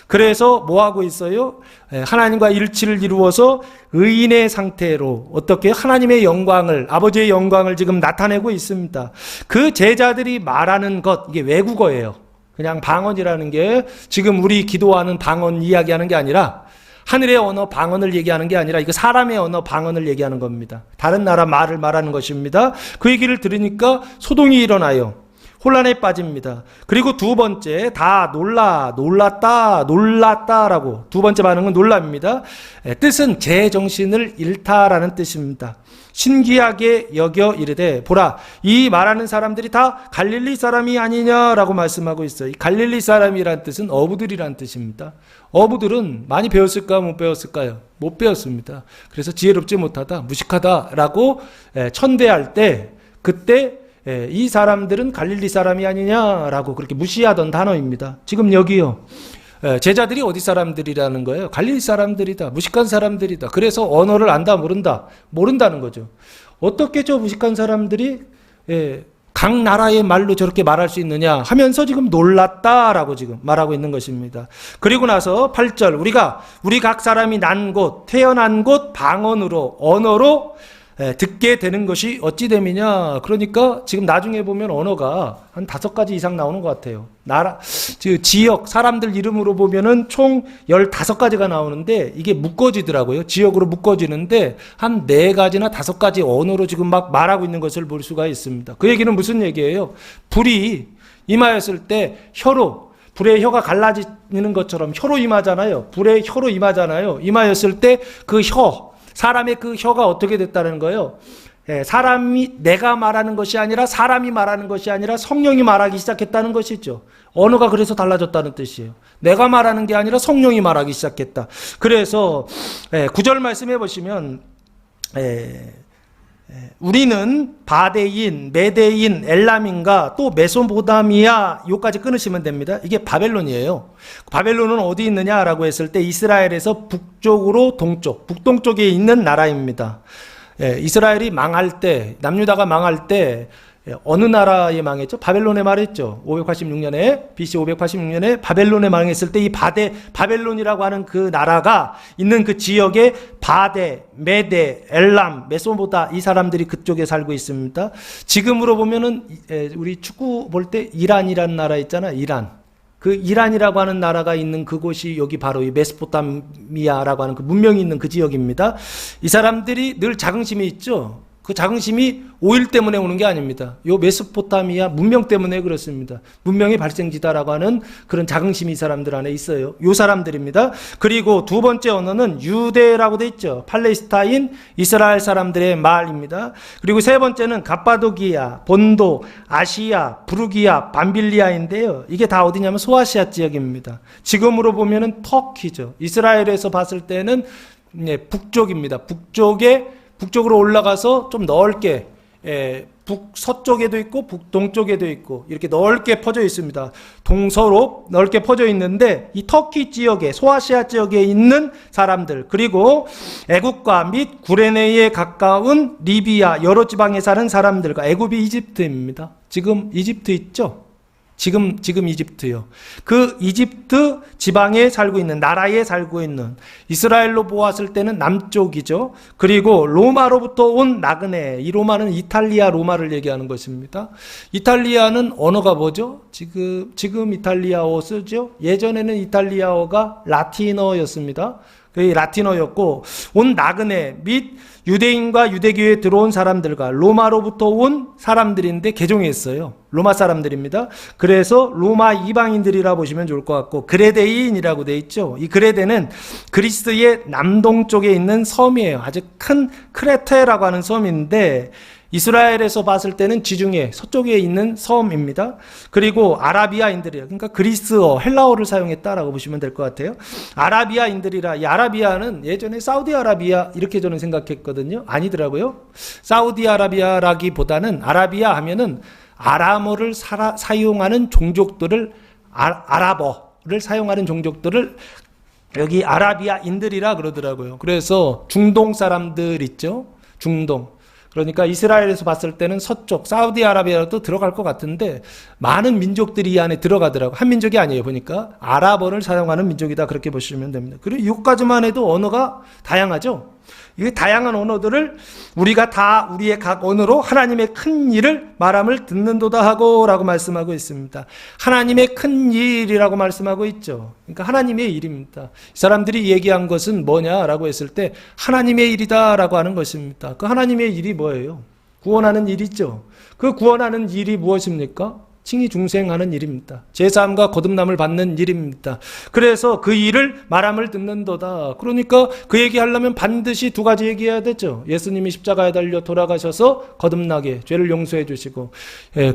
[SPEAKER 1] 그래서 뭐 하고 있어요? 하나님과 일치를 이루어서 의인의 상태로 어떻게 하나님의 영광을, 아버지의 영광을 지금 나타내고 있습니다. 그 제자들이 말하는 것, 이게 외국어예요. 그냥 방언이라는 게 지금 우리 기도하는 방언 이야기하는 게 아니라 하늘의 언어 방언을 얘기하는 게 아니라 이거 사람의 언어 방언을 얘기하는 겁니다. 다른 나라 말을 말하는 것입니다. 그 얘기를 들으니까 소동이 일어나요. 혼란에 빠집니다. 그리고 두 번째, 다 놀랐다라고. 두 번째 반응은 놀랍니다. 뜻은 제 정신을 잃다라는 뜻입니다. 신기하게 여겨 이르되 보라, 이 말하는 사람들이 다 갈릴리 사람이 아니냐라고 말씀하고 있어요. 이 갈릴리 사람이란 뜻은 어부들이란 뜻입니다. 어부들은 많이 배웠을까 못 배웠을까요? 못 배웠습니다. 그래서 지혜롭지 못하다, 무식하다라고 천대할 때 그때 이 사람들은 갈릴리 사람이 아니냐라고 그렇게 무시하던 단어입니다. 지금 여기요. 제자들이 어디 사람들이라는 거예요? 갈릴리 사람들이다. 무식한 사람들이다. 그래서 언어를 안다, 모른다는 거죠. 어떻게 저 무식한 사람들이 각 나라의 말로 저렇게 말할 수 있느냐 하면서 지금 놀랐다라고 지금 말하고 있는 것입니다. 그리고 나서 8절, 우리 각 사람이 난 곳, 태어난 곳 방언으로, 언어로 듣게 되는 것이 어찌 됨이냐. 그러니까 지금 나중에 보면 언어가 한 5가지 이상 나오는 것 같아요. 지역, 사람들 이름으로 보면은 총 15가지가 나오는데 이게 묶어지더라고요. 지역으로 묶어지는데 한 4가지나 5가지 언어로 지금 막 말하고 있는 것을 볼 수가 있습니다. 그 얘기는 무슨 얘기예요? 불이 임하였을 때 불의 혀가 갈라지는 것처럼 혀로 임하잖아요. 불의 혀로 임하잖아요. 임하였을 때 그 사람의 그 혀가 어떻게 됐다는 거예요? 사람이 내가 말하는 것이 아니라 사람이 말하는 것이 아니라 성령이 말하기 시작했다는 것이죠. 언어가 그래서 달라졌다는 뜻이에요. 내가 말하는 게 아니라 성령이 말하기 시작했다. 그래서 9절 말씀해 보시면 우리는 바데인, 메데인, 엘람인가 또 메소포타미아 요까지 끊으시면 됩니다. 이게 바벨론이에요. 바벨론은 어디 있느냐라고 했을 때 이스라엘에서 북쪽으로 북동쪽에 있는 나라입니다. 이스라엘이 망할 때, 남유다가 망할 때 어느 나라에 망했죠? 바벨론에 망했죠. 586년에 BC 586년에 바벨론에 망했을 때 이 바벨론이라고 하는 그 나라가 있는 그 지역에 바데, 메데, 엘람, 메소포타 이 사람들이 그쪽에 살고 있습니다. 지금으로 보면은 우리 축구 볼 때 이란이라는 나라 있잖아요. 그 이란이라고 하는 나라가 있는 그곳이 여기 바로 이 메소포타미아라고 하는 그 문명이 있는 그 지역입니다. 이 사람들이 늘 자긍심이 있죠. 그 자긍심이 오일 때문에 오는 게 아닙니다. 요 메소포타미아 문명 때문에 그렇습니다. 문명의 발생지다라고 하는 그런 자긍심이 이 사람들 안에 있어요. 요 사람들입니다. 그리고 두 번째 언어는 유대라고 돼 있죠. 팔레스타인, 이스라엘 사람들의 말입니다. 그리고 세 번째는 갑바도기아, 본도, 아시아, 부르기아, 밤빌리아인데요. 이게 다 어디냐면 소아시아 지역입니다. 지금으로 보면은 터키죠. 이스라엘에서 봤을 때는 북쪽입니다. 북쪽으로 올라가서 좀 넓게 북서쪽에도 있고 북동쪽에도 있고 이렇게 넓게 퍼져 있습니다. 동서로 넓게 퍼져 있는데 이 터키 지역에 소아시아 지역에 있는 사람들 그리고 애국과 및 구레네에 가까운 리비아 여러 지방에 사는 사람들과 애굽이 이집트입니다. 지금 이집트 있죠? 지금 이집트요. 그 이집트 지방에 살고 있는 나라에 살고 있는 이스라엘로 보았을 때는 남쪽이죠. 그리고 로마로부터 온 나그네. 이 로마는 이탈리아 로마를 얘기하는 것입니다. 이탈리아는 언어가 뭐죠? 지금 이탈리아어 쓰죠. 예전에는 이탈리아어가 라틴어였습니다. 그게 라틴어였고, 온 나그네 및 유대인과 유대교에 들어온 사람들과 로마로부터 온 사람들인데 개종했어요. 로마 사람들입니다. 그래서 로마 이방인들이라 보시면 좋을 것 같고, 그레데인이라고 돼 있죠. 이 그레데는 그리스의 남동쪽에 있는 섬이에요. 아주 큰 크레테라고 하는 섬인데, 이스라엘에서 봤을 때는 지중해 서쪽에 있는 섬입니다. 그리고 아라비아인들이에요. 그러니까 그리스어, 헬라어를 사용했다라고 보시면 될 것 같아요. 아라비아인들이라, 이 아라비아는 예전에 사우디아라비아 이렇게 저는 생각했거든요. 아니더라고요. 사우디아라비아라기보다는 아라비아 하면은 아람어를 사용하는 종족들을, 아랍어를 사용하는 종족들을 여기 아라비아인들이라 그러더라고요. 그래서 중동 사람들 있죠. 중동. 그러니까 이스라엘에서 봤을 때는 서쪽, 사우디아라비아도 들어갈 것 같은데 많은 민족들이 이 안에 들어가더라고요. 한 민족이 아니에요. 보니까 아랍어를 사용하는 민족이다. 그렇게 보시면 됩니다. 그리고 이것까지만 해도 언어가 다양하죠. 이 다양한 언어들을 우리가 다 우리의 각 언어로 하나님의 큰 일을 말함을 듣는도다 하고 라고 말씀하고 있습니다. 하나님의 큰 일이라고 말씀하고 있죠. 그러니까 하나님의 일입니다. 이 사람들이 얘기한 것은 뭐냐라고 했을 때 하나님의 일이다 라고 하는 것입니다. 그 하나님의 일이 뭐예요? 구원하는 일이죠. 그 구원하는 일이 무엇입니까? 칭의 중생하는 일입니다. 제사함과 거듭남을 받는 일입니다. 그래서 그 일을 말함을 듣는도다. 그러니까 그 얘기하려면 반드시 두 가지 얘기해야 되죠. 예수님이 십자가에 달려 돌아가셔서 거듭나게 죄를 용서해 주시고,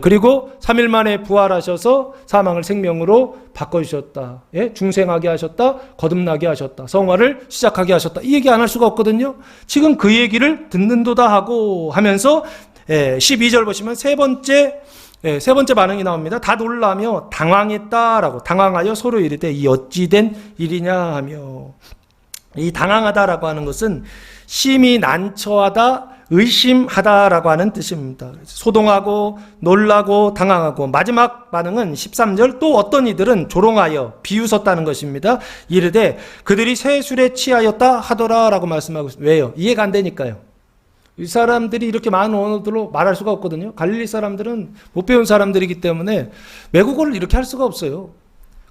[SPEAKER 1] 그리고 3일 만에 부활하셔서 사망을 생명으로 바꿔주셨다. 중생하게 하셨다. 거듭나게 하셨다. 성화를 시작하게 하셨다. 이 얘기 안 할 수가 없거든요. 지금 그 얘기를 듣는도다 하고 하면서 12절 보시면 세 번째 반응이 나옵니다. 다 놀라며 당황했다라고, 당황하여 서로 이르되 이 어찌된 일이냐 하며, 이 당황하다라고 하는 것은 심히 난처하다, 의심하다라고 하는 뜻입니다. 소동하고 놀라고 당황하고, 마지막 반응은 13절, 또 어떤 이들은 조롱하여 비웃었다는 것입니다. 이르되 그들이 새 술에 취하였다 하더라라고 말씀하고 있습니다. 왜요? 이해가 안 되니까요. 이 사람들이 이렇게 많은 언어들로 말할 수가 없거든요. 갈릴리 사람들은 못 배운 사람들이기 때문에 외국어를 이렇게 할 수가 없어요.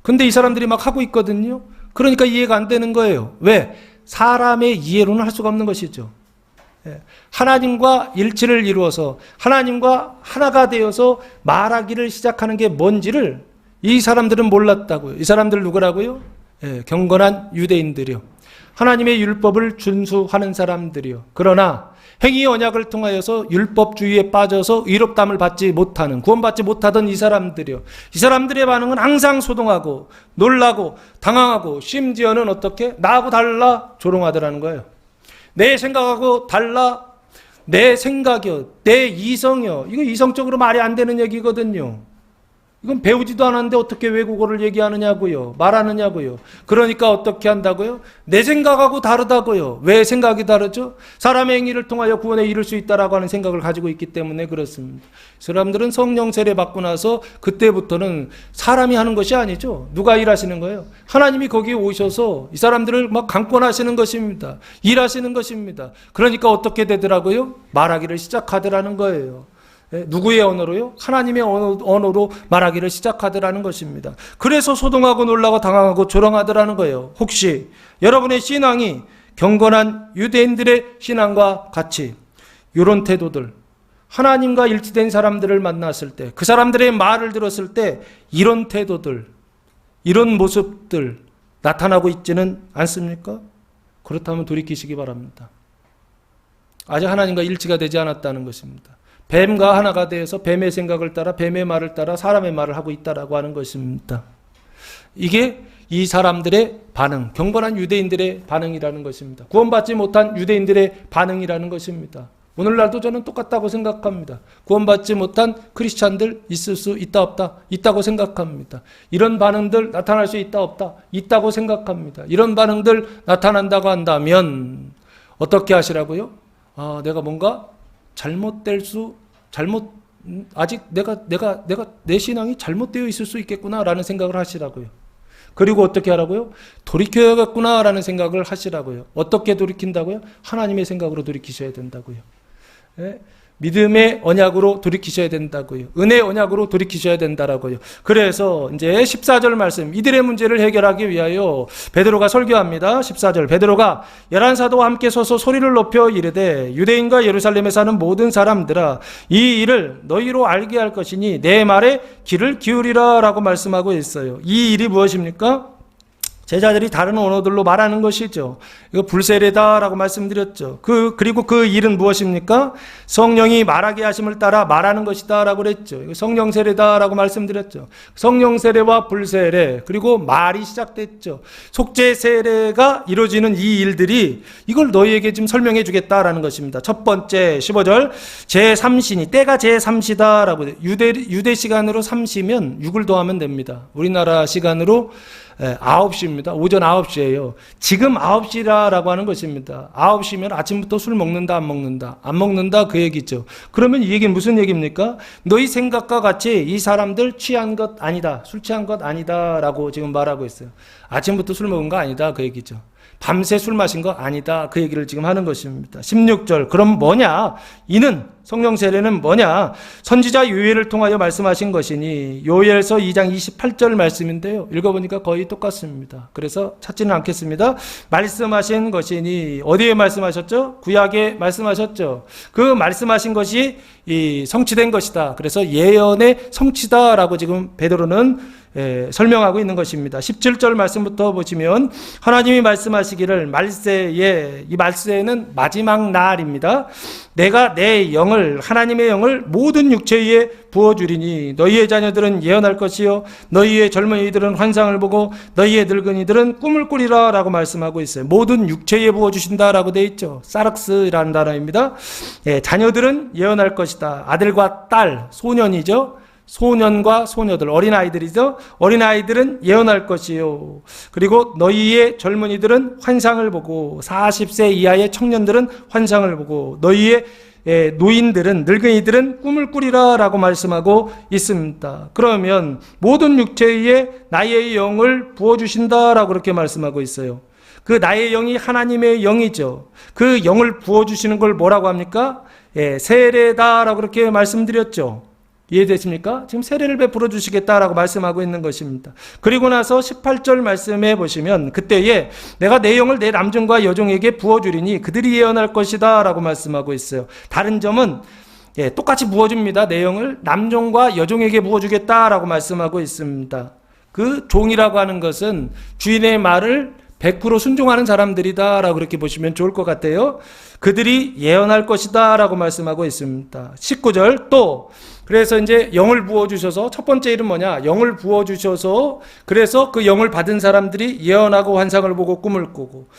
[SPEAKER 1] 근데 이 사람들이 막 하고 있거든요. 그러니까 이해가 안 되는 거예요. 왜? 사람의 이해로는 할 수가 없는 것이죠. 하나님과 일치를 이루어서 하나님과 하나가 되어서 말하기를 시작하는 게 뭔지를 이 사람들은 몰랐다고요. 이 사람들 누구라고요? 경건한 유대인들이요. 하나님의 율법을 준수하는 사람들이요. 그러나 행위 언약을 통하여서 율법주의에 빠져서 의롭다함을 받지 못하는, 구원받지 못하던 이 사람들이요. 이 사람들의 반응은 항상 소동하고 놀라고 당황하고, 심지어는 어떻게? 나하고 달라 조롱하더라는 거예요. 내 생각하고 달라, 내 생각이요, 내 이성이요. 이거 이성적으로 말이 안 되는 얘기거든요. 이건 배우지도 않았는데 어떻게 외국어를 얘기하느냐고요. 말하느냐고요. 그러니까 어떻게 한다고요? 내 생각하고 다르다고요. 왜 생각이 다르죠? 사람의 행위를 통하여 구원에 이를 수 있다라고 하는 생각을 가지고 있기 때문에 그렇습니다. 사람들은 성령 세례 받고 나서 그때부터는 사람이 하는 것이 아니죠. 누가 일하시는 거예요? 하나님이 거기에 오셔서 이 사람들을 막 강권하시는 것입니다. 일하시는 것입니다. 그러니까 어떻게 되더라고요? 말하기를 시작하더라는 거예요. 누구의 언어로요? 하나님의 언어로 말하기를 시작하더라는 것입니다. 그래서 소동하고 놀라고 당황하고 조롱하더라는 거예요. 혹시 여러분의 신앙이 경건한 유대인들의 신앙과 같이 이런 태도들, 하나님과 일치된 사람들을 만났을 때, 그 사람들의 말을 들었을 때 이런 태도들, 이런 모습들 나타나고 있지는 않습니까? 그렇다면 돌이키시기 바랍니다. 아직 하나님과 일치가 되지 않았다는 것입니다. 뱀과 하나가 되어서 뱀의 생각을 따라, 뱀의 말을 따라 사람의 말을 하고 있다라고 하는 것입니다. 이게 이 사람들의 반응, 경건한 유대인들의 반응이라는 것입니다. 구원받지 못한 유대인들의 반응이라는 것입니다. 오늘날도 저는 똑같다고 생각합니다. 구원받지 못한 크리스찬들 있을 수 있다 없다? 있다고 생각합니다. 이런 반응들 나타날 수 있다 없다? 있다고 생각합니다. 이런 반응들 나타난다고 한다면 어떻게 하시라고요? 내가 뭔가 아직 내 신앙이 잘못되어 있을 수 있겠구나라는 생각을 하시라고요. 그리고 어떻게 하라고요? 돌이켜야겠구나라는 생각을 하시라고요. 어떻게 돌이킨다고요? 하나님의 생각으로 돌이키셔야 된다고요. 믿음의 언약으로 돌이키셔야 된다고요. 은혜의 언약으로 돌이키셔야 된다라고요. 그래서 이제 14절 말씀, 이들의 문제를 해결하기 위하여 베드로가 설교합니다. 14절, 베드로가 11사도와 함께 서서 소리를 높여 이르되 유대인과 예루살렘에 사는 모든 사람들아, 이 일을 너희로 알게 할 것이니 내 말에 귀를 기울이라 라고 말씀하고 있어요. 이 일이 무엇입니까? 제자들이 다른 언어들로 말하는 것이죠. 이거 불세례다라고 말씀드렸죠. 그리고 그 일은 무엇입니까? 성령이 말하게 하심을 따라 말하는 것이다라고 그랬죠. 이거 성령 세례다라고 말씀드렸죠. 성령 세례와 불세례, 그리고 말이 시작됐죠. 속죄 세례가 이루어지는 이 일들이 이걸 너희에게 지금 설명해 주겠다라는 것입니다. 첫 번째 15절, 제3시니 때가 제3시다라고. 유대 시간으로 3시면 6을 더하면 됩니다. 우리나라 시간으로 9시입니다. 오전 9시예요. 지금 9시라고 하는 것입니다. 9시면 아침부터 술 먹는다, 안 먹는다? 안 먹는다, 그 얘기죠. 그러면 이 얘기는 무슨 얘기입니까? 너희 생각과 같이 이 사람들 취한 것 아니다, 술 취한 것 아니다 라고 지금 말하고 있어요. 아침부터 술 먹은 거 아니다, 그 얘기죠. 밤새 술 마신 거 아니다, 그 얘기를 지금 하는 것입니다. 16절, 그럼 뭐냐? 이는 성령 세례는 뭐냐? 선지자 요엘을 통하여 말씀하신 것이니, 요엘서 2장 28절 말씀인데요. 읽어보니까 거의 똑같습니다. 그래서 찾지는 않겠습니다. 말씀하신 것이니, 어디에 말씀하셨죠? 구약에 말씀하셨죠. 그 말씀하신 것이 성취된 것이다. 그래서 예언의 성취다라고 지금 베드로는 설명하고 있는 것입니다. 17절 말씀부터 보시면 하나님이 말씀하시기를 말세에, 이 말세는 마지막 날입니다. 내가 내 영을, 하나님의 영을 모든 육체에 부어주리니 너희의 자녀들은 예언할 것이요 너희의 젊은이들은 환상을 보고 너희의 늙은이들은 꿈을 꾸리라 라고 말씀하고 있어요. 모든 육체에 부어주신다 라고 되어 있죠. 사락스라는 단어입니다. 자녀들은 예언할 것이다. 아들과 딸, 소년이죠. 소년과 소녀들, 어린아이들이죠. 어린아이들은 예언할 것이요. 그리고 너희의 젊은이들은 환상을 보고 40세 이하의 청년들은 환상을 보고 너희의 노인들은, 늙은이들은 꿈을 꾸리라 라고 말씀하고 있습니다. 그러면 모든 육체에 나의 영을 부어주신다 라고 그렇게 말씀하고 있어요. 그 나의 영이 하나님의 영이죠. 그 영을 부어주시는 걸 뭐라고 합니까? 세례다 라고 그렇게 말씀드렸죠. 이해되십니까? 지금 세례를 베풀어 주시겠다라고 말씀하고 있는 것입니다. 그리고 나서 18절 말씀해 보시면 그때에 내가 내 영을 내 남종과 여종에게 부어주리니 그들이 예언할 것이다 라고 말씀하고 있어요. 다른 점은 똑같이 부어줍니다. 내 영을 남종과 여종에게 부어주겠다라고 말씀하고 있습니다. 그 종이라고 하는 것은 주인의 말을 100% 순종하는 사람들이다 라고 그렇게 보시면 좋을 것 같아요. 그들이 예언할 것이다 라고 말씀하고 있습니다. 19절 또 그래서 이제 영을 부어주셔서 첫 번째 일은 뭐냐? 영을 부어주셔서 그래서 그 영을 받은 사람들이 예언하고 환상을 보고 꿈을 꾸고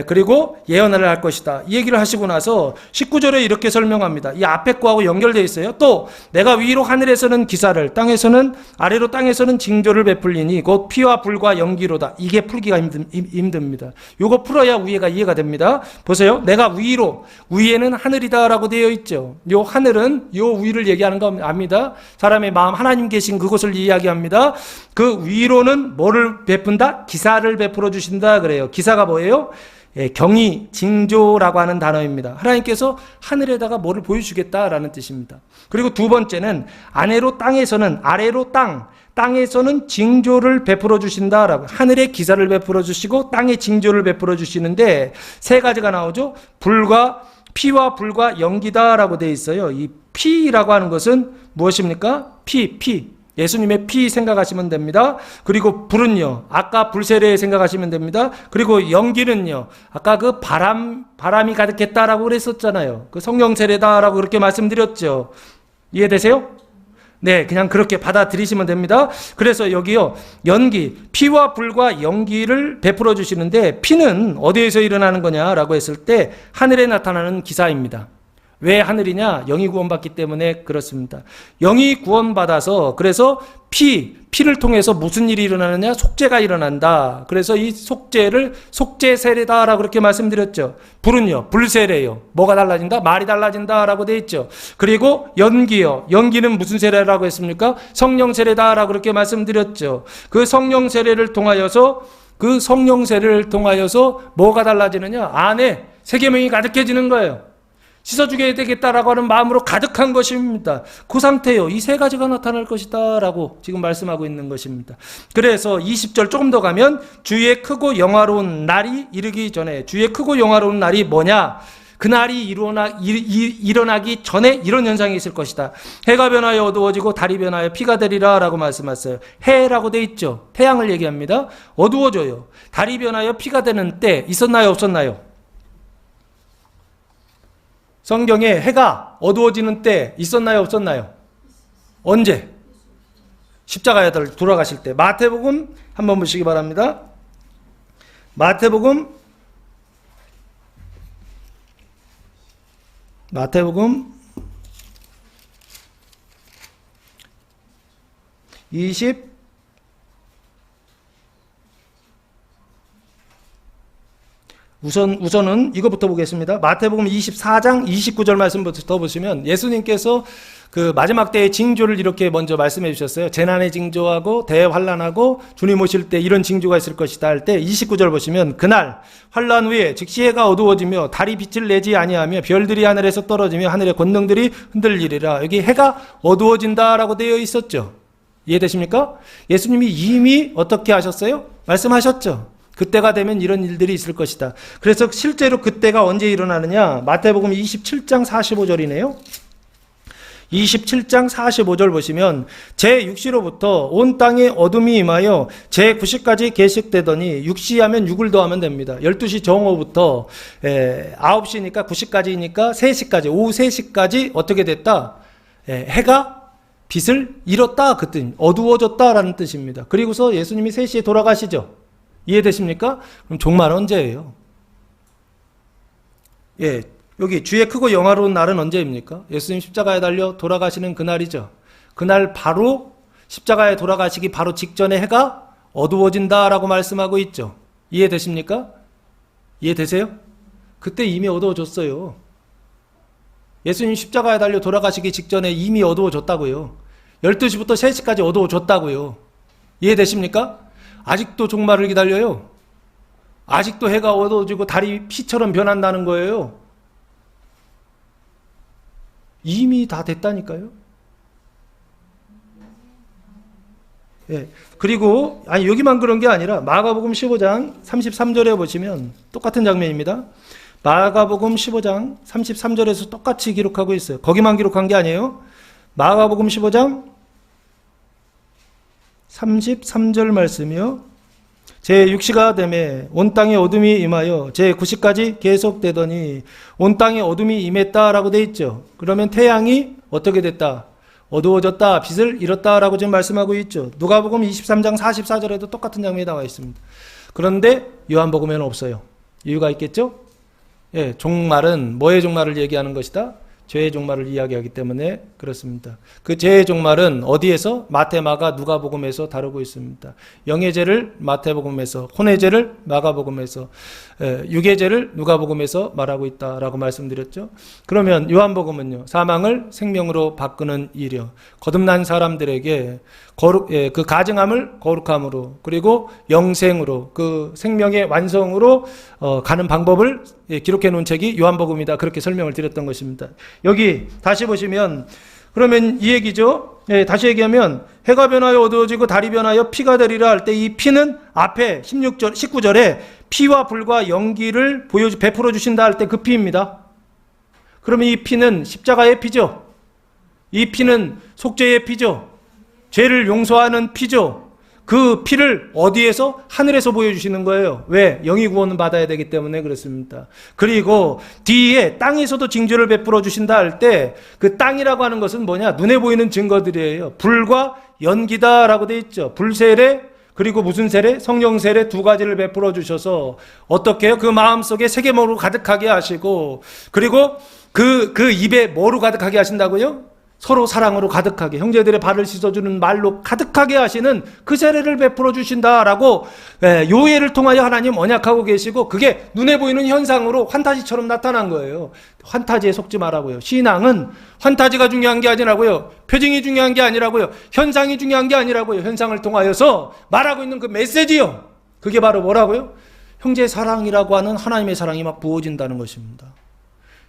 [SPEAKER 1] 그리고 예언을 할 것이다. 이 얘기를 하시고 나서 19절에 이렇게 설명합니다. 이 앞에 거하고 연결되어 있어요. 또 내가 위로 하늘에서는 기사를 땅에서는 아래로 땅에서는 징조를 베풀리니 곧 피와 불과 연기로다. 이게 풀기가 힘듭니다. 요거 풀어야 위에가 이해가 됩니다. 보세요. 내가 위로, 위에는 하늘이다 라고 되어 있죠. 요 하늘은 요 위를 얘기하는 거 압니다. 사람의 마음 하나님 계신 그곳을 이야기합니다. 그 위로는 뭐를 베푼다? 기사를 베풀어 주신다 그래요. 기사가 뭐예요? 경의, 징조라고 하는 단어입니다. 하나님께서 하늘에다가 뭐를 보여주겠다라는 뜻입니다. 그리고 두 번째는 아래로 땅에서는 땅에서는 징조를 베풀어 주신다라고, 하늘에 기사를 베풀어 주시고 땅에 징조를 베풀어 주시는데 세 가지가 나오죠. 피와 불과 연기다라고 되어 있어요. 이 피라고 하는 것은 무엇입니까? 피. 예수님의 피 생각하시면 됩니다. 그리고 불은요, 아까 불세례 생각하시면 됩니다. 그리고 연기는요, 아까 그 바람이 가득했다라고 그랬었잖아요. 그 성령 세례다라고 그렇게 말씀드렸죠. 이해되세요? 네, 그냥 그렇게 받아들이시면 됩니다. 그래서 여기요, 연기, 피와 불과 연기를 베풀어 주시는데 피는 어디에서 일어나는 거냐라고 했을 때 하늘에 나타나는 기사입니다. 왜 하늘이냐? 영이 구원받기 때문에 그렇습니다. 영이 구원받아서 그래서 피를 통해서 무슨 일이 일어나느냐? 속죄가 일어난다. 그래서 이 속죄를 속죄 세례다라고 그렇게 말씀드렸죠. 불은요, 불세례요. 뭐가 달라진다? 말이 달라진다라고 돼 있죠. 그리고 연기요. 연기는 무슨 세례라고 했습니까? 성령 세례다라고 그렇게 말씀드렸죠. 그 성령 세례를 통하여서 뭐가 달라지느냐? 안에 세계명이 가득해지는 거예요. 씻어주게 되겠다라고 하는 마음으로 가득한 것입니다. 그 상태요. 이 세 가지가 나타날 것이다 라고 지금 말씀하고 있는 것입니다. 그래서 20절 조금 더 가면 주의 크고 영화로운 날이 이르기 전에, 주의 크고 영화로운 날이 뭐냐? 그날이 일어나기 전에 이런 현상이 있을 것이다. 해가 변하여 어두워지고 달이 변하여 피가 되리라 라고 말씀하셨어요. 해라고 돼 있죠. 태양을 얘기합니다. 어두워져요. 달이 변하여 피가 되는 때 있었나요? 없었나요? 성경에 해가 어두워지는 때 있었나요? 없었나요? 언제? 십자가에 돌아가실 때. 마태복음 한번 보시기 바랍니다. 마태복음 20 우선은 이거부터 보겠습니다. 마태복음 24장 29절 말씀부터 보시면 예수님께서 그 마지막 때의 징조를 이렇게 먼저 말씀해 주셨어요. 재난의 징조하고 대환란하고 주님 오실 때 이런 징조가 있을 것이다 할 때 29절 보시면 그날 환란 후에 즉시 해가 어두워지며 달이 빛을 내지 아니하며 별들이 하늘에서 떨어지며 하늘의 권능들이 흔들리리라. 여기 해가 어두워진다라고 되어 있었죠. 이해되십니까? 예수님이 이미 어떻게 하셨어요? 말씀하셨죠. 그때가 되면 이런 일들이 있을 것이다. 그래서 실제로 그때가 언제 일어나느냐? 마태복음 27장 45절이네요. 27장 45절 보시면 제6시로부터 온 땅에 어둠이 임하여 제9시까지 계식되더니 6시하면 6을 더하면 됩니다. 12시 정오부터 9시니까 9시까지니까 3시까지 오후 3시까지 어떻게 됐다? 해가 빛을 잃었다 그 뜻, 어두워졌다라는 뜻입니다. 그리고서 예수님이 3시에 돌아가시죠. 이해되십니까? 그럼 종말 언제예요? 여기 주의 크고 영화로운 날은 언제입니까? 예수님 십자가에 달려 돌아가시는 그날이죠. 그날 바로 십자가에 돌아가시기 바로 직전에 해가 어두워진다라고 말씀하고 있죠. 이해되십니까? 이해되세요? 그때 이미 어두워졌어요. 예수님 십자가에 달려 돌아가시기 직전에 이미 어두워졌다고요. 12시부터 3시까지 어두워졌다고요. 이해되십니까? 아직도 종말을 기다려요. 아직도 해가 어두워지고 달이 피처럼 변한다는 거예요. 이미 다 됐다니까요. 그리고 여기만 그런 게 아니라 마가복음 15장 33절에 보시면 똑같은 장면입니다. 마가복음 15장 33절에서 똑같이 기록하고 있어요. 거기만 기록한 게 아니에요. 마가복음 15장 33절 말씀이요. 제6시가 되매 온 땅에 어둠이 임하여 제9시까지 계속되더니 온 땅에 어둠이 임했다라고 돼 있죠. 그러면 태양이 어떻게 됐다? 어두워졌다, 빛을 잃었다라고 지금 말씀하고 있죠. 누가복음 23장 44절에도 똑같은 장면이 나와 있습니다. 그런데 요한복음에는 없어요. 이유가 있겠죠? 종말은 뭐의 종말을 얘기하는 것이다? 죄의 종말을 이야기하기 때문에 그렇습니다. 그 죄의 종말은 어디에서? 마태, 마가, 누가복음에서 다루고 있습니다. 영의 죄를 마태복음에서, 혼의 죄를 마가복음에서, 육의 죄를 누가복음에서 말하고 있다라고 말씀드렸죠. 그러면 요한복음은요, 사망을 생명으로 바꾸는 일이요, 거듭난 사람들에게 그 가증함을 거룩함으로, 그리고 영생으로, 그 생명의 완성으로 가는 방법을 기록해 놓은 책이 요한복음이다. 그렇게 설명을 드렸던 것입니다. 여기 다시 보시면 그러면 이 얘기죠. 다시 얘기하면 해가 변하여 어두워지고 달이 변하여 피가 되리라 할 때 이 피는 앞에 19절에 피와 불과 연기를 베풀어 주신다 할 때 그 피입니다. 그러면 이 피는 십자가의 피죠. 이 피는 속죄의 피죠. 죄를 용서하는 피죠. 그 피를 어디에서? 하늘에서 보여주시는 거예요. 왜? 영이 구원을 받아야 되기 때문에 그렇습니다. 그리고 뒤에 땅에서도 징조를 베풀어 주신다 할 때 그 땅이라고 하는 것은 뭐냐? 눈에 보이는 증거들이에요. 불과 연기다라고 돼 있죠. 불세례 그리고 무슨 세례? 성령 세례 두 가지를 베풀어 주셔서 어떻게 해요? 그 마음속에 세계모로 가득하게 하시고, 그리고 그 입에 뭐로 가득하게 하신다고요? 서로 사랑으로 가득하게, 형제들의 발을 씻어주는 말로 가득하게 하시는 그 세례를 베풀어 주신다라고 요예를 통하여 하나님 언약하고 계시고, 그게 눈에 보이는 현상으로 환타지처럼 나타난 거예요. 환타지에 속지 말라고요. 신앙은 환타지가 중요한 게 아니라고요. 표징이 중요한 게 아니라고요. 현상이 중요한 게 아니라고요. 현상을 통하여서 말하고 있는 그 메시지요. 그게 바로 뭐라고요? 형제 사랑이라고 하는 하나님의 사랑이 막 부어진다는 것입니다.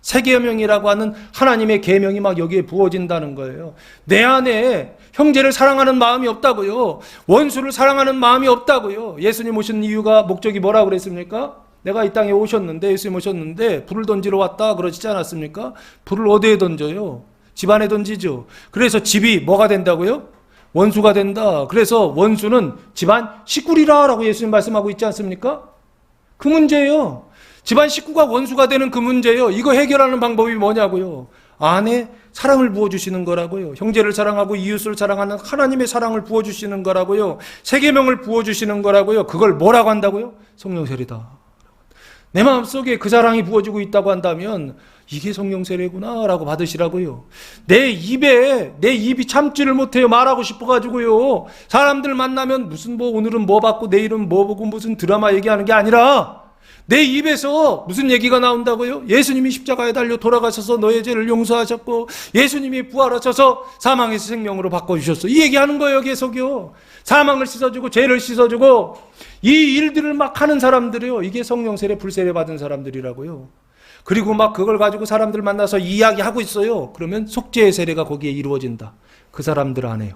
[SPEAKER 1] 새 계명이라고 하는 하나님의 계명이 막 여기에 부어진다는 거예요. 내 안에 형제를 사랑하는 마음이 없다고요. 원수를 사랑하는 마음이 없다고요. 예수님 오신 이유가 목적이 뭐라고 그랬습니까? 내가 이 땅에 오셨는데, 예수님 오셨는데 불을 던지러 왔다 그러시지 않았습니까? 불을 어디에 던져요? 집안에 던지죠. 그래서 집이 뭐가 된다고요? 원수가 된다. 그래서 원수는 집안 식구리라 라고 예수님 말씀하고 있지 않습니까? 그 문제예요. 집안 식구가 원수가 되는 그 문제예요. 이거 해결하는 방법이 뭐냐고요? 안에 사랑을 부어주시는 거라고요. 형제를 사랑하고 이웃을 사랑하는 하나님의 사랑을 부어주시는 거라고요. 새 계명을 부어주시는 거라고요. 그걸 뭐라고 한다고요? 성령 세례다. 내 마음속에 그 사랑이 부어지고 있다고 한다면 이게 성령 세례구나 라고 받으시라고요. 내 입이 참지를 못해요. 말하고 싶어가지고요. 사람들 만나면 무슨 오늘은 뭐 받고 내일은 뭐 보고 무슨 드라마 얘기하는 게 아니라 내 입에서 무슨 얘기가 나온다고요? 예수님이 십자가에 달려 돌아가셔서 너의 죄를 용서하셨고 예수님이 부활하셔서 사망에서 생명으로 바꿔주셨어. 이 얘기하는 거예요. 계속요. 사망을 씻어주고 죄를 씻어주고 이 일들을 막 하는 사람들이요. 이게 성령 세례 불세례 받은 사람들이라고요. 그리고 막 그걸 가지고 사람들 만나서 이야기하고 있어요. 그러면 속죄의 세례가 거기에 이루어진다. 그 사람들 안 해요.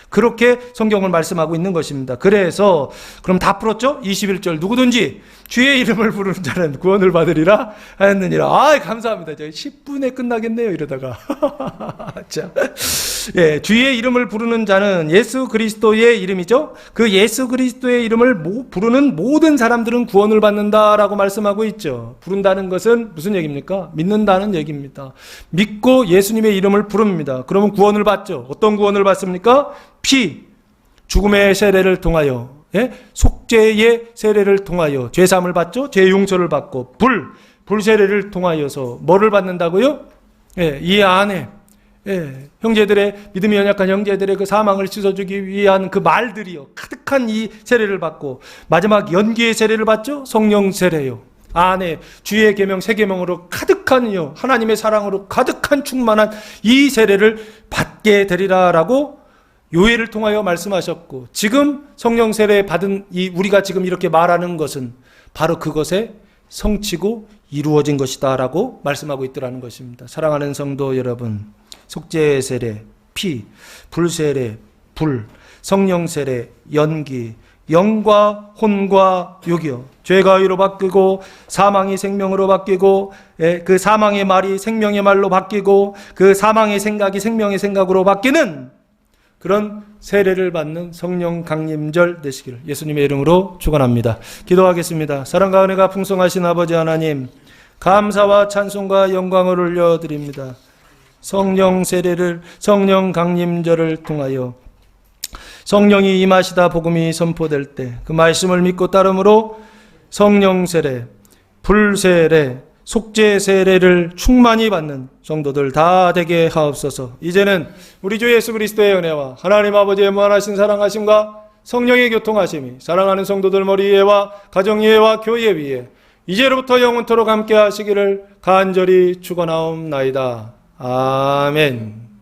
[SPEAKER 1] 그렇게 성경을 말씀하고 있는 것입니다. 그래서 그럼 다 풀었죠? 21절 누구든지 주의 이름을 부르는 자는 구원을 받으리라 하였느니라. 아, 감사합니다. 저희 10분에 끝나겠네요. 이러다가 자, 예, 주의 이름을 부르는 자는 예수 그리스도의 이름이죠. 그 예수 그리스도의 이름을 부르는 모든 사람들은 구원을 받는다라고 말씀하고 있죠. 부른다는 것은 무슨 얘기입니까? 믿는다는 얘기입니다. 믿고 예수님의 이름을 부릅니다. 그러면 구원을 받죠. 어떤 구원을 받습니까? 피, 죽음의 세례를 통하여, 예? 속죄의 세례를 통하여 죄사함을 받죠. 죄 용서를 받고 불 세례를 통하여서 뭐를 받는다고요? 예, 이 안에 형제들의 믿음이 연약한 형제들의 그 사망을 씻어주기 위한 그 말들이요 가득한 이 세례를 받고 마지막 연기의 세례를 받죠. 성령 세례요. 안에 주의 계명 새 계명으로 가득한요 하나님의 사랑으로 가득한 충만한 이 세례를 받게 되리라라고 요해를 통하여 말씀하셨고 지금 성령 세례 받은 이 우리가 지금 이렇게 말하는 것은 바로 그것의 성취고 이루어진 것이다라고 말씀하고 있더라는 것입니다. 사랑하는 성도 여러분, 속죄의 세례, 피, 불세례, 성령 세례, 연기, 영과 혼과 육이요. 죄가 의로 바뀌고 사망이 생명으로 바뀌고 그 사망의 말이 생명의 말로 바뀌고 그 사망의 생각이 생명의 생각으로 바뀌는 그런 세례를 받는 성령 강림절 되시기를 예수님의 이름으로 축원합니다. 기도하겠습니다. 사랑과 은혜가 풍성하신 아버지 하나님, 감사와 찬송과 영광을 올려드립니다. 성령 세례를 성령 강림절을 통하여 성령이 임하시다 복음이 선포될 때 그 말씀을 믿고 따름으로 성령 세례, 불세례, 속죄 세례를 충만히 받는 성도들 다 되게 하옵소서. 이제는 우리 주 예수 그리스도의 은혜와 하나님 아버지의 무한하신 사랑하심과 성령의 교통하심이 사랑하는 성도들 머리 위에와 가정 위에와 교회 위에 이제로부터 영원토록 함께 하시기를 간절히 축원하옵나이다. 아멘.